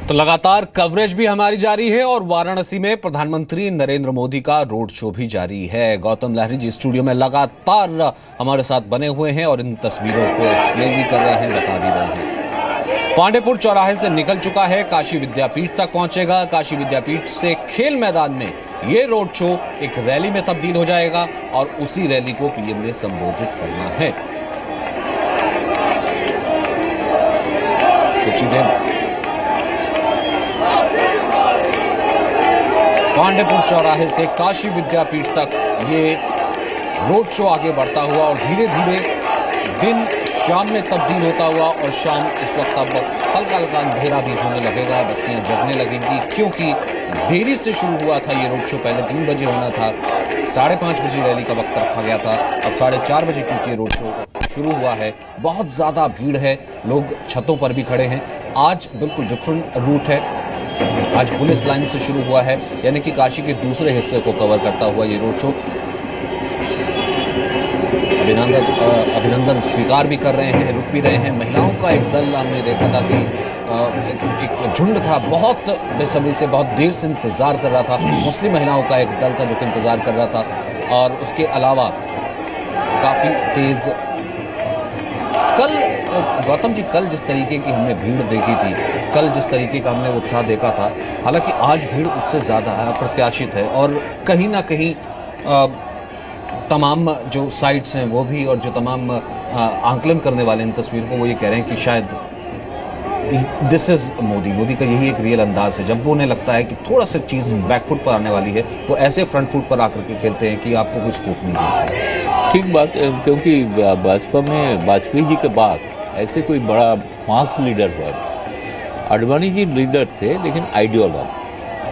तो लगातार कवरेज भी हमारी जारी है और वाराणसी में प्रधानमंत्री नरेंद्र मोदी का रोड शो भी जारी है। गौतम लहरी जी स्टूडियो में लगातार हमारे साथ बने हुए हैं और इन तस्वीरों को एक्सप्लेन भी कर रहे हैं, बता भी रहे हैं। पांडेपुर चौराहे से निकल चुका है, काशी विद्यापीठ तक पहुंचेगा। काशी विद्यापीठ से खेल मैदान में ये रोड शो एक रैली में तब्दील हो जाएगा और उसी रैली को पीएम ने संबोधित करना है। कुछ ही देर पांडेपुर चौराहे से काशी विद्यापीठ तक ये रोड शो आगे बढ़ता हुआ और धीरे धीरे दिन शाम में तब्दील होता हुआ और शाम इस वक्त अब हल्का हल्का अंधेरा भी होने लगेगा, बत्तियां जगने लगेंगी, क्योंकि देरी से शुरू हुआ था ये रोड शो। पहले 3 बजे होना था, 5:30 बजे रैली का वक्त रखा गया था, अब 4:30 बजे क्योंकि रोड शो शुरू हुआ है। बहुत ज़्यादा भीड़ है, लोग छतों पर भी खड़े हैं। आज बिल्कुल डिफरेंट रूट है, आज पुलिस लाइन से शुरू हुआ है, यानी कि काशी के दूसरे हिस्से को कवर करता हुआ ये रोड शो। अभिनंदन स्वीकार भी कर रहे हैं, रुक भी रहे हैं। महिलाओं का एक दल हमने देखा था कि एक झुंड था, बहुत बेसब्री से, बहुत देर से इंतज़ार कर रहा था। मुस्लिम महिलाओं का एक दल था जो कि इंतज़ार कर रहा था। और उसके अलावा काफ़ी तेज़ कल गौतम जी, कल जिस तरीके की हमने भीड़ देखी थी, कल जिस तरीके का हमने उत्साह देखा था, हालांकि आज भीड़ उससे ज़्यादा है, अप्रत्याशित है। और कहीं ना कहीं तमाम जो साइट्स हैं वो भी, और जो तमाम आंकलन करने वाले इन तस्वीर को, वो ये कह रहे हैं कि शायद दिस इज़ मोदी का यही एक रियल अंदाज है। जब वो उन्हें लगता है कि थोड़ा सा चीज़ बैकफुट पर आने वाली है, वो ऐसे फ्रंट फुट पर आकर के खेलते हैं कि आपको कोई स्कोप नहीं मिलता। ठीक बात, क्योंकि भाजपा में वाजपेयी जी के बाद ऐसे कोई बड़ा मास लीडर हुआ। आडवाणी जी लीडर थे लेकिन आइडियोलॉग,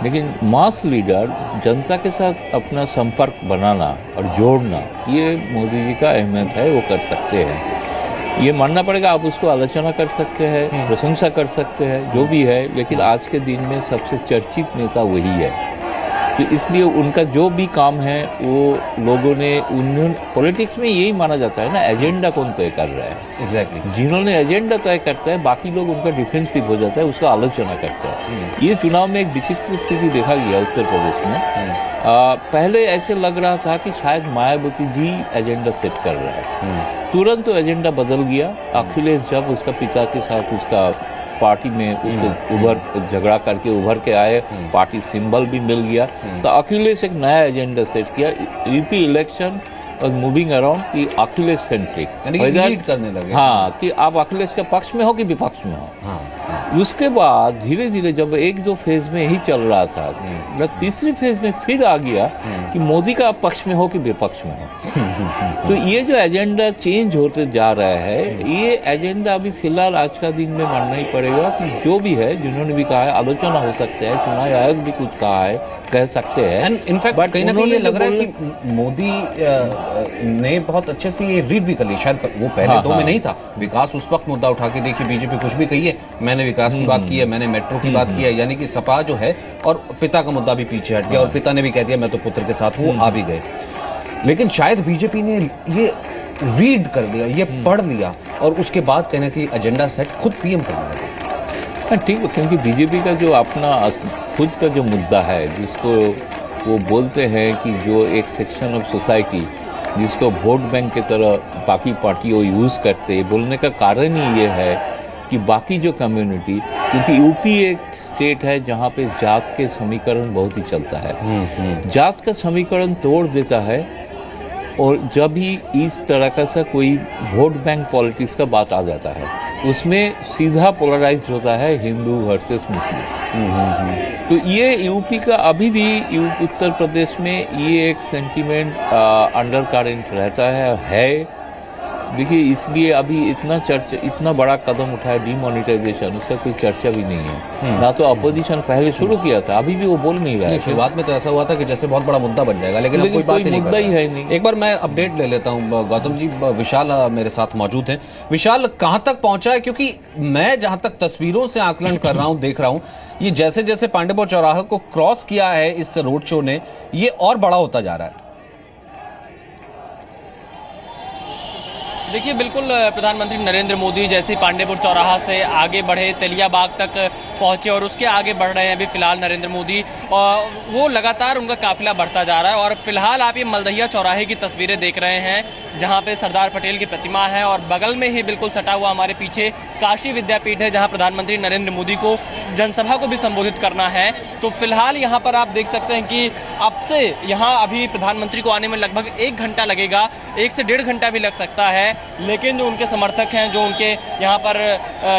लेकिन मास लीडर जनता के साथ अपना संपर्क बनाना और जोड़ना, ये मोदी जी का अहमियत है, वो कर सकते हैं। ये मानना पड़ेगा, आप उसको आलोचना कर सकते हैं, प्रशंसा कर सकते हैं, जो भी है, लेकिन आज के दिन में सबसे चर्चित नेता वही है। तो इसलिए उनका जो भी काम है वो लोगों ने, उन्होंने पॉलिटिक्स में यही माना जाता है ना, एजेंडा कौन तय कर रहा है। एग्जैक्टली जिन्होंने एजेंडा तय करता है, बाकी लोग उनका डिफेंसिव हो जाता है, उसका आलोचना करता है। ये चुनाव में एक विचित्र स्थिति देखा गया उत्तर प्रदेश में। पहले ऐसे लग रहा था कि शायद मायावती जी एजेंडा सेट कर रहा है, तुरंत तो एजेंडा बदल गया। अखिलेश जब उसका पिता के साथ उसका पार्टी में उसको झगड़ा करके उभर के आए, पार्टी सिंबल भी मिल गया, तो अखिलेश एक नया एजेंडा सेट किया। यूपी इलेक्शन और मूविंग अराउंड की अखिलेश सेंट्रिक, लीड करने लगे। हाँ, कि आप अखिलेश के पक्ष में हो कि विपक्ष में हो। हाँ। उसके बाद धीरे धीरे जब 1-2 फेज में ही चल रहा था, तीसरी फेज में फिर आ गया कि मोदी का पक्ष में हो कि विपक्ष में हो। तो ये जो एजेंडा चेंज होते जा रहा है, ये एजेंडा अभी फिलहाल आज का दिन में मानना ही पड़ेगा कि जो भी है, जिन्होंने भी कहा है, आलोचना हो सकता है, चुनाव आयोग भी कुछ कहा है, कह सकते हैं। इनफैक्ट कहीं ना कहीं ये लग रहा है कि मोदी ने बहुत अच्छे से ये रीड भी कर ली। शायद वो पहले दो में नहीं था। विकास उस वक्त मुद्दा उठा के देखिए, बीजेपी कुछ भी कही है, मैंने विकास की बात की है, मैंने मेट्रो की बात की है, यानी कि सपा जो है, और पिता का मुद्दा भी पीछे हट गया, और पिता ने भी कह दिया मैं तो पुत्र के साथ हूँ, आ भी गए। लेकिन शायद बीजेपी ने ये रीड कर लिया, ये पढ़ लिया, और उसके बाद कहना कि एजेंडा सेट खुद पीएम करने लगे। ठीक, क्योंकि बीजेपी का जो अपना खुद का जो मुद्दा है, जिसको वो बोलते हैं कि जो एक सेक्शन ऑफ सोसाइटी जिसको वोट बैंक की तरह बाकी पार्टियों यूज़ करते हैं, बोलने का कारण ही ये है कि बाकी जो कम्युनिटी, क्योंकि यूपी एक स्टेट है जहाँ पे जात के समीकरण बहुत ही चलता है, जात का समीकरण तोड़ देता है, और जब भी इस तरह का सा कोई वोट बैंक पॉलिटिक्स का बात आ जाता है, उसमें सीधा पोलराइज होता है हिंदू वर्सेस मुस्लिम। तो ये यूपी का अभी भी उत्तर प्रदेश में ये एक सेंटीमेंट अंडर करेंट रहता है। देखिए, इसलिए अभी इतना बड़ा कदम उठाया डीमोनेटाइजेशन, उसका कोई चर्चा भी नहीं है। ना तो अपोजिशन पहले शुरू किया था, अभी भी वो बोल नहीं रहा है। शुरुआत में तो ऐसा हुआ था कि जैसे बहुत बड़ा मुद्दा बन जाएगा, लेकिन कोई बात ही मुद्दा ही है नहीं। एक बार मैं अपडेट ले लेता हूँ गौतम जी, विशाल मेरे साथ मौजूद हैं। विशाल, कहाँ तक पहुंचा है? क्योंकि मैं जहां तक तस्वीरों से आकलन कर रहा हूँ, देख रहा हूँ, ये जैसे जैसे पांडेपुर चौराहे को क्रॉस किया है इस रोड शो ने, ये और बड़ा होता जा रहा है। देखिए बिल्कुल प्रधानमंत्री नरेंद्र मोदी जैसे पांडेपुर चौराहा से आगे बढ़े, तेलियाबाग तक पहुंचे और उसके आगे बढ़ रहे हैं अभी फिलहाल नरेंद्र मोदी, और वो लगातार उनका काफिला बढ़ता जा रहा है। और फिलहाल आप ये मलदहिया चौराहे की तस्वीरें देख रहे हैं जहां पे सरदार पटेल की प्रतिमा है और बगल में ही बिल्कुल सटा हुआ हमारे पीछे काशी विद्यापीठ है जहाँ प्रधानमंत्री नरेंद्र मोदी को जनसभा को भी संबोधित करना है। तो फिलहाल यहाँ पर आप देख सकते हैं कि अब से यहाँ अभी प्रधानमंत्री को आने में लगभग 1 घंटा लगेगा, 1 से 1.5 घंटा भी लग सकता है। लेकिन जो उनके समर्थक हैं, जो उनके यहाँ पर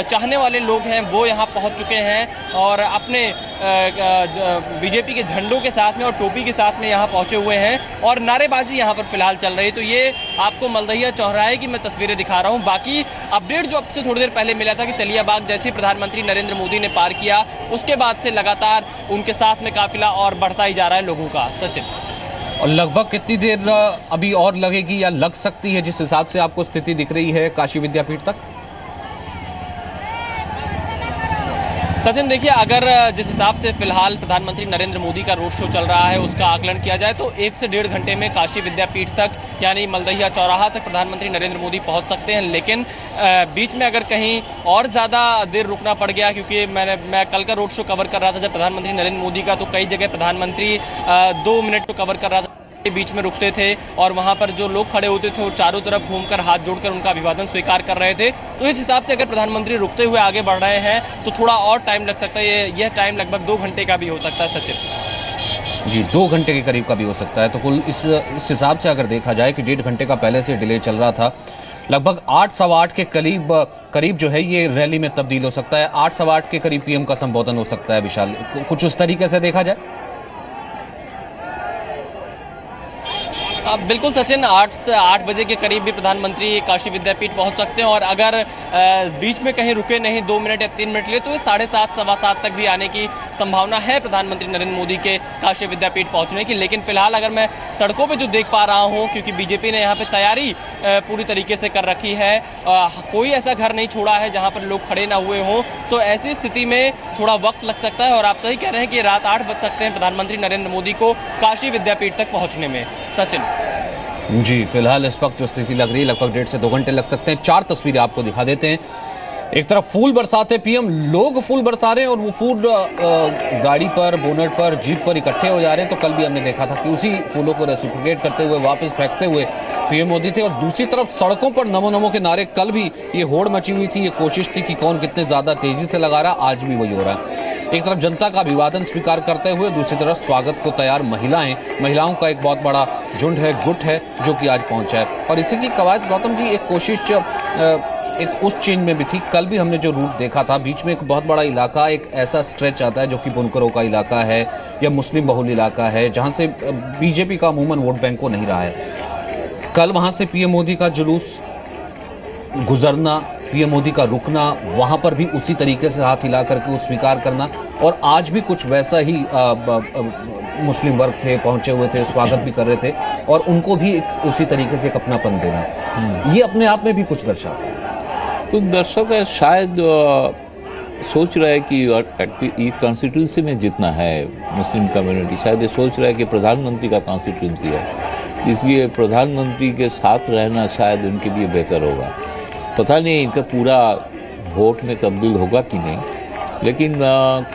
चाहने वाले लोग हैं, वो यहाँ पहुँच चुके हैं और अपने बीजेपी के झंडों के साथ में और टोपी के साथ में यहाँ पहुँचे हुए हैं और नारेबाजी यहाँ पर फिलहाल चल रही है। तो ये आपको मलदहिया चौराहे की मैं तस्वीरें दिखा रहा हूँ। बाकी अपडेट जो अब से थोड़ी देर पहले मिला था कि तेलियाबाग जैसे प्रधानमंत्री नरेंद्र मोदी ने पार किया, उसके बाद से लगातार उनके साथ में काफिला और बढ़ता ही जा रहा है लोगों का। सचिन, और लगभग कितनी देर अभी और लगेगी या लग सकती है जिस हिसाब से आपको स्थिति दिख रही है काशी विद्यापीठ तक? सचिन देखिए, अगर जिस हिसाब से फिलहाल प्रधानमंत्री नरेंद्र मोदी का रोड शो चल रहा है उसका आकलन किया जाए तो 1 से 1.5 घंटे में काशी विद्यापीठ तक यानी मलदहिया चौराहा तक प्रधानमंत्री नरेंद्र मोदी पहुंच सकते हैं। लेकिन बीच में अगर कहीं और ज़्यादा देर रुकना पड़ गया, क्योंकि मैं कल का रोड शो कवर कर रहा था जब प्रधानमंत्री नरेंद्र मोदी का, तो कई जगह प्रधानमंत्री 2 मिनट को कवर कर रहा था, बीच में रुकते थे और वहां पर जो लोग खड़े होते थे वो चारों तरफ घूमकर हाथ जोड़कर उनका अभिवादन स्वीकार कर रहे थे। तो इस हिसाब से अगर प्रधानमंत्री रुकते हुए आगे बढ़ रहे हैं तो थोड़ा और टाइम लग सकता है। यह टाइम लगभग 2 घंटे का भी हो सकता है। सचिन जी, 2 घंटे के करीब का भी हो सकता है। तो कुल इस हिसाब से अगर देखा जाए कि 1.5 घंटे का पहले से डिले चल रहा था, लगभग 8 सवा 8 के करीब जो है ये रैली में तब्दील हो सकता है। 8 सवा 8 के करीब पीएम का संबोधन हो सकता है। विशाल, कुछ उस तरीके से देखा जाए? बिल्कुल सचिन, 8 बजे के करीब भी प्रधानमंत्री काशी विद्यापीठ पहुंच सकते हैं और अगर बीच में कहीं रुके नहीं 2 मिनट या 3 मिनट लिए तो 7:30 सवा 7 तक भी आने की संभावना है प्रधानमंत्री नरेंद्र मोदी के काशी विद्यापीठ पहुंचने की। लेकिन फिलहाल अगर मैं सड़कों पे जो देख पा रहा हूं, क्योंकि बीजेपी ने यहाँ पे तैयारी पूरी तरीके से कर रखी है, कोई ऐसा घर नहीं छोड़ा है जहाँ पर लोग खड़े ना हुए हों, तो ऐसी स्थिति में थोड़ा वक्त लग सकता है। और आप सही कह रहे हैं कि रात 8 बज सकते हैं प्रधानमंत्री नरेंद्र मोदी को काशी विद्यापीठ तक पहुँचने में। सचिन जी, फिलहाल इस वक्त जो स्थिति लग रही है लगभग 1.5 से 2 घंटे लग सकते हैं। 4 तस्वीरें आपको दिखा देते हैं। एक तरफ फूल बरसाते पीएम, लोग फूल बरसा रहे हैं और वो फूल गाड़ी पर, बोनट पर, जीप पर इकट्ठे हो जा रहे हैं। तो कल भी हमने देखा था कि उसी फूलों को रेसिप्रोकेट करते हुए वापस फेंकते हुए पीएम मोदी थे। और दूसरी तरफ सड़कों पर नमो नमो के नारे, कल भी ये होड़ मची हुई थी, ये कोशिश थी कि कौन कितने ज्यादा तेजी से लगा रहा, आज भी वही हो रहा है। एक तरफ जनता का अभिवादन स्वीकार करते हुए, दूसरी तरफ स्वागत को तैयार महिलाओं का एक बहुत बड़ा झुंड है, गुट है जो कि आज पहुंचा है। और इसी की कवायद गौतम जी एक कोशिश एक उस चेंज में भी थी। कल भी हमने जो रूट देखा था, बीच में एक बहुत बड़ा इलाका, एक ऐसा स्ट्रेच आता है जो कि बुनकरों का इलाका है या मुस्लिम बहुल इलाका है जहां से बीजेपी का अमूमन वोट बैंक को नहीं रहा है। कल वहां से पीएम मोदी का जुलूस गुजरना, पीएम मोदी का रुकना, वहां पर भी उसी तरीके से हाथ हिला करके वो स्वीकार करना, और आज भी कुछ वैसा ही मुस्लिम वर्ग थे, पहुंचे हुए थे, स्वागत भी कर रहे थे और उनको भी उसी तरीके से एक अपनापन देना, ये अपने आप में भी कुछ दर्शाता है। कुछ दर्शाता है, शायद सोच रहा है कि कॉन्स्टिट्यूंसी में जितना है मुस्लिम कम्युनिटी, शायद ये सोच रहा है कि प्रधानमंत्री का कॉन्स्टिट्यूंसी है, इसलिए प्रधानमंत्री के साथ रहना शायद उनके लिए बेहतर होगा। पता नहीं इनका पूरा वोट में तब्दील होगा कि नहीं, लेकिन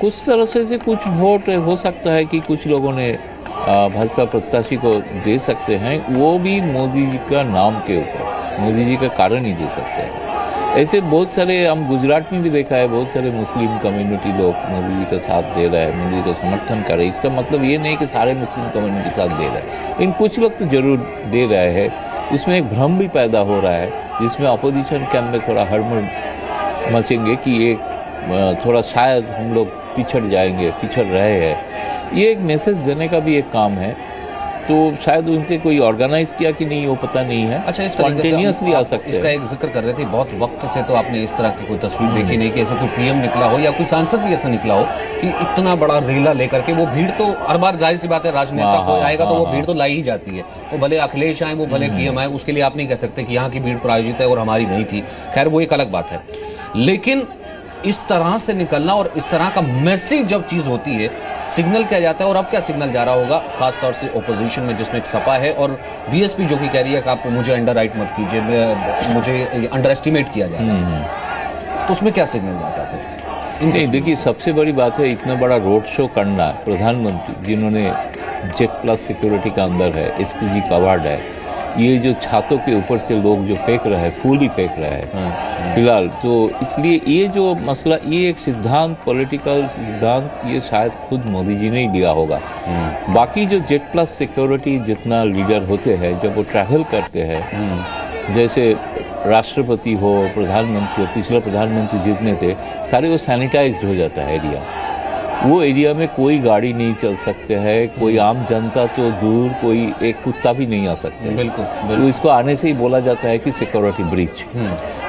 कुछ तरह से कुछ वोट हो सकता है कि कुछ लोगों ने भाजपा प्रत्याशी को दे सकते हैं, वो भी मोदी जी का नाम के ऊपर, मोदी जी का कारण ही दे सकते हैं। ऐसे बहुत सारे, हम गुजरात में भी देखा है, बहुत सारे मुस्लिम कम्युनिटी लोग मोदी जी का साथ दे रहा है, मोदी जी का समर्थन कर रहे हैं। इसका मतलब ये नहीं कि सारे मुस्लिम कम्युनिटी साथ दे रहा है, लेकिन कुछ लोग तो ज़रूर दे रहे हैं। उसमें एक भ्रम भी पैदा हो रहा है जिसमें अपोजिशन कैंप में थोड़ा हड़बड़ मचेंगे कि ये थोड़ा शायद हम लोग पिछड़ जाएंगे, पिछड़ रहे हैं। ये एक मैसेज देने का भी एक काम है, तो शायद उनके कोई ऑर्गेनाइज किया कि नहीं वो पता नहीं है। अच्छा, इस स्पॉन्टेनियसली आ सकते हैं। इसका एक जिक्र कर रहे थे, बहुत वक्त से तो आपने इस तरह की कोई तस्वीर देखी नहीं कि ऐसा कोई पीएम निकला हो या कोई सांसद भी ऐसा निकला हो कि इतना बड़ा रेला लेकर के, वो भीड़ तो हर बार जाहिर सी बात है, राजनेता कोई आएगा तो वो भीड़ तो लाई ही जाती है, वो भले अखिलेश आए, वो भले पीएम आए, उसके लिए आप नहीं कह सकते कि यहाँ की भीड़ प्रायोजित है और हमारी नहीं थी। खैर वो एक अलग बात है, लेकिन इस तरह से निकलना और इस तरह का मैसिव जब चीज़ होती है, सिग्नल क्या जाता है और अब क्या सिग्नल जा रहा होगा, खासतौर से ओपोजिशन में जिसमें एक सपा है और बीएसपी जो कि कह रही है कि आप मुझे अंडर राइट मत कीजिए, मुझे अंडर एस्टिमेट किया जाए, तो उसमें क्या सिग्नल जाता है? नहीं, देखिए सबसे बड़ी बात है इतना बड़ा रोड शो करना, प्रधानमंत्री जिन्होंने जेट प्लस सिक्योरिटी का अंदर है, एसपीजी कवर्ड है, ये जो छातों के ऊपर से लोग जो फेंक रहे हैं, फूल ही फेंक रहे हैं फिलहाल, तो इसलिए ये जो मसला, ये एक सिद्धांत, पॉलिटिकल सिद्धांत, ये शायद खुद मोदी जी ने ही लिया होगा। बाकी जो जेट प्लस सिक्योरिटी जितना लीडर होते हैं, जब वो ट्रैवल करते हैं, जैसे राष्ट्रपति हो, प्रधानमंत्री हो, पिछले प्रधानमंत्री जितने थे सारे वो सैनिटाइज्ड हो जाता है एरिया, वो एरिया में कोई गाड़ी नहीं चल सकते हैं, कोई आम जनता तो दूर, कोई एक कुत्ता भी नहीं आ सकते। बिल्कुल, तो इसको आने से ही बोला जाता है कि सिक्योरिटी ब्रीच।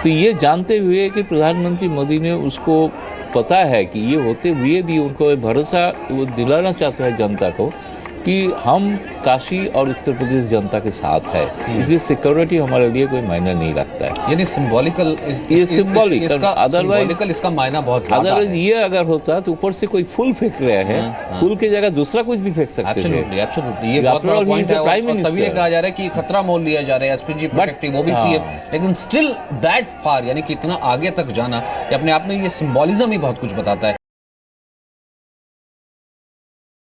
तो ये जानते हुए कि प्रधानमंत्री मोदी ने उसको पता है कि ये होते हुए भी उनको भरोसा वो दिलाना चाहते हैं जनता को कि हम काशी और उत्तर प्रदेश जनता के साथ है, इसलिए सिक्योरिटी हमारे लिए कोई मायना नहीं रखता है। यानी सिंबॉलिकल, ये सिंबॉलिक, अदरवाइज इसका मायना बहुत ज़्यादा है। अदरवाइज ये अगर होता तो ऊपर से कोई फूल फेंक रहे हैं, फूल की जगह दूसरा कुछ भी फेंक सकते थे। एब्सोल्युटली, ये बहुत बड़ा पॉइंट है। प्राइम और तभी ये कहा जा रहा है कि खतरा मोल लिया जा रहा है, एसपीजी प्रोटेक्टिव, वो भी पीएम, लेकिन स्टिल दैट फार, यानी कि इतना आगे तक जाना, ये अपने आप में ये सिंबॉलिज्म ही बहुत कुछ बताता है।